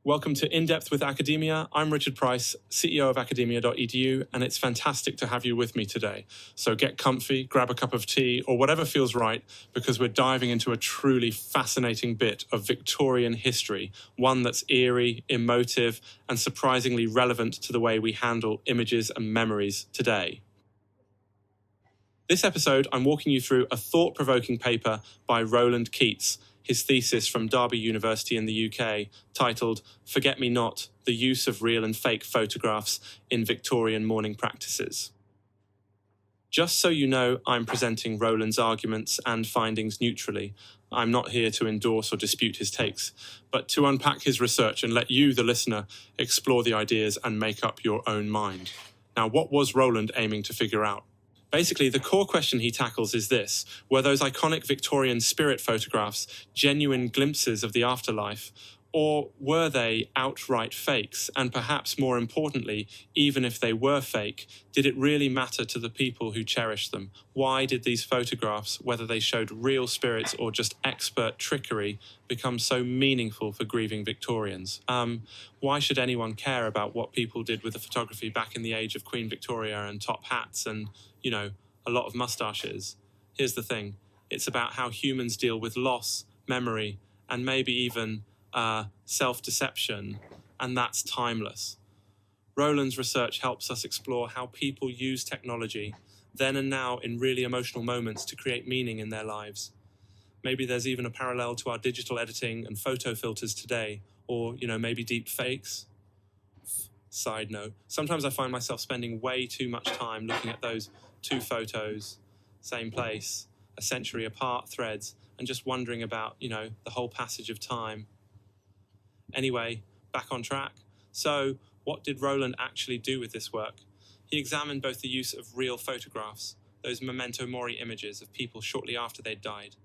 Welcome to In Depth with Academia. I'm Richard Price, CEO of academia.edu, and it's fantastic to have you with me today. So get comfy, grab a cup of tea, or whatever feels right, because we're diving into a truly fascinating bit of Victorian history, one that's eerie, emotive, and surprisingly relevant to the way we handle images and memories today. This episode, I'm walking you through a thought-provoking paper by Roland Keates, his thesis from Derby University in the UK, titled Forget Me Not, The Use of Real and Fake Photographs in Victorian Mourning Practices. Just so you know, I'm presenting Roland's arguments and findings neutrally. I'm not here to endorse or dispute his takes, but to unpack his research and let you, the listener, explore the ideas and make up your own mind. Now, what was Roland aiming to figure out? Basically, the core question he tackles is this: were those iconic Victorian spirit photographs genuine glimpses of the afterlife, or were they outright fakes? And perhaps more importantly, even if they were fake, did it really matter to the people who cherished them? Why did these photographs, whether they showed real spirits or just expert trickery, become so meaningful for grieving Victorians? Why should anyone care about what people did with the photography back in the age of Queen Victoria and top hats and, a lot of moustaches? Here's the thing. It's about how humans deal with loss, memory, and maybe even self-deception, and that's timeless. Roland's research helps us explore how people use technology, then and now in really emotional moments, to create meaning in their lives. Maybe there's even a parallel to our digital editing and photo filters today, or, maybe deep fakes. Side note, sometimes I find myself spending way too much time looking at those two photos, same place, a century apart threads, and just wondering about, the whole passage of time. Anyway, back on track. So, what did Roland actually do with this work? He examined both the use of real photographs, those memento mori images of people shortly after they'd died,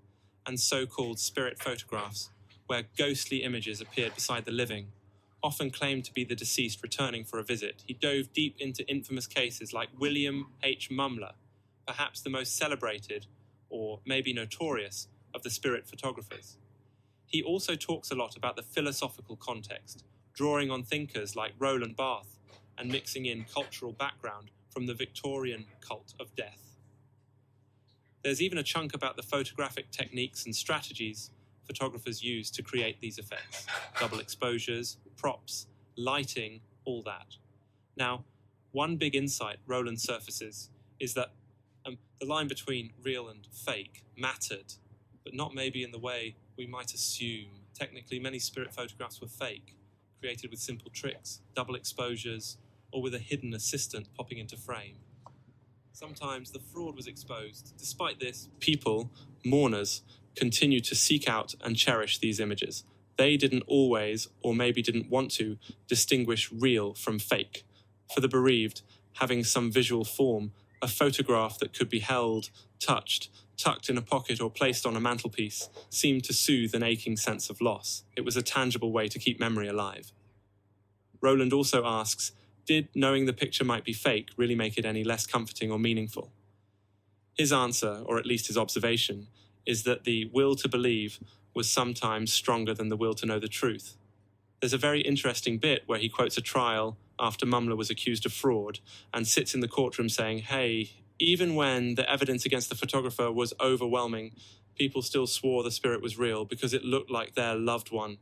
and so-called spirit photographs, where ghostly images appeared beside the living, often claimed to be the deceased returning for a visit. He dove deep into infamous cases like William H. Mumler, perhaps the most celebrated, or maybe notorious, of the spirit photographers. He also talks a lot about the philosophical context, drawing on thinkers like Roland Barthes and mixing in cultural background from the Victorian cult of death. There's even a chunk about the photographic techniques and strategies photographers use to create these effects: double exposures, props, lighting, all that. Now, one big insight Roland surfaces is that the line between real and fake mattered, but not maybe in the way we might assume. Technically, many spirit photographs were fake, created with simple tricks, double exposures, or with a hidden assistant popping into frame. Sometimes the fraud was exposed. Despite this, people, mourners, continued to seek out and cherish these images. They didn't always, or maybe didn't want to, distinguish real from fake. For the bereaved, having some visual form, a photograph that could be held, touched, tucked in a pocket or placed on a mantelpiece, seemed to soothe an aching sense of loss. It was a tangible way to keep memory alive. Roland also asks, did knowing the picture might be fake really make it any less comforting or meaningful? His answer, or at least his observation, is that the will to believe was sometimes stronger than the will to know the truth. There's a very interesting bit where he quotes a trial after Mumler was accused of fraud and sits in the courtroom saying, hey, even when the evidence against the photographer was overwhelming, people still swore the spirit was real because it looked like their loved one.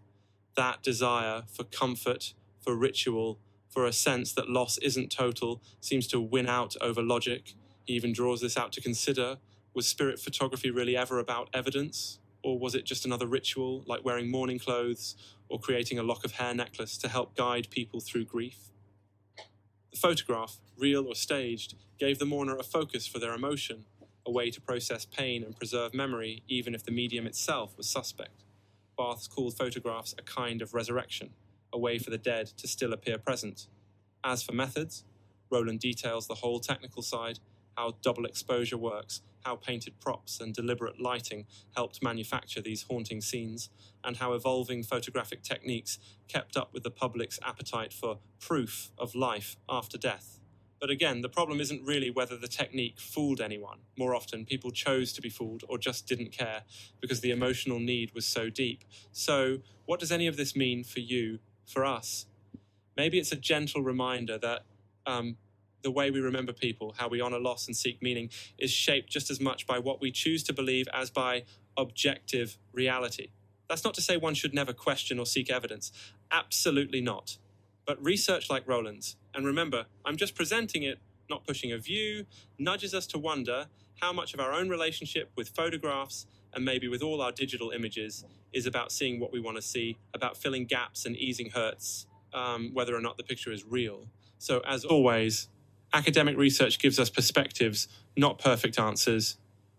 That desire for comfort, for ritual, for a sense that loss isn't total, seems to win out over logic. He even draws this out to consider, was spirit photography really ever about evidence? Or was it just another ritual, like wearing mourning clothes or creating a lock of hair necklace to help guide people through grief? The photograph, real or staged, gave the mourner a focus for their emotion, a way to process pain and preserve memory, even if the medium itself was suspect. Barthes called photographs a kind of resurrection, a way for the dead to still appear present. As for methods, Roland details the whole technical side, how double exposure works, how painted props and deliberate lighting helped manufacture these haunting scenes, and how evolving photographic techniques kept up with the public's appetite for proof of life after death. But again, the problem isn't really whether the technique fooled anyone. More often, people chose to be fooled or just didn't care because the emotional need was so deep. So, what does any of this mean for you, for us. Maybe it's a gentle reminder that the way we remember people, how we honor loss and seek meaning, is shaped just as much by what we choose to believe as by objective reality. That's not to say one should never question or seek evidence. Absolutely not. But research like Roland's, and remember, I'm just presenting it, not pushing a view, nudges us to wonder how much of our own relationship with photographs, and maybe with all our digital images, is about seeing what we want to see, about filling gaps and easing hurts, whether or not the picture is real. So as always, academic research gives us perspectives, not perfect answers.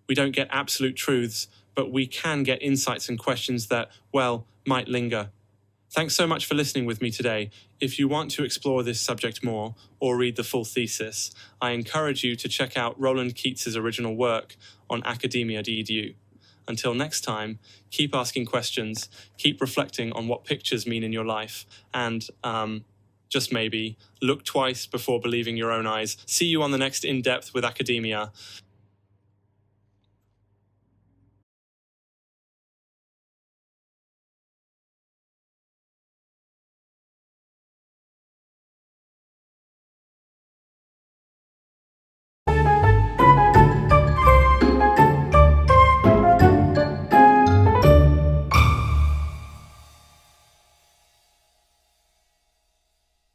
We don't get absolute truths, but we can get insights and questions that, well, might linger. Thanks so much for listening with me today. If you want to explore this subject more or read the full thesis, I encourage you to check out Roland Keates' original work on academia.edu. Until next time, keep asking questions, keep reflecting on what pictures mean in your life, and just maybe look twice before believing your own eyes. See you on the next In Depth with Academia.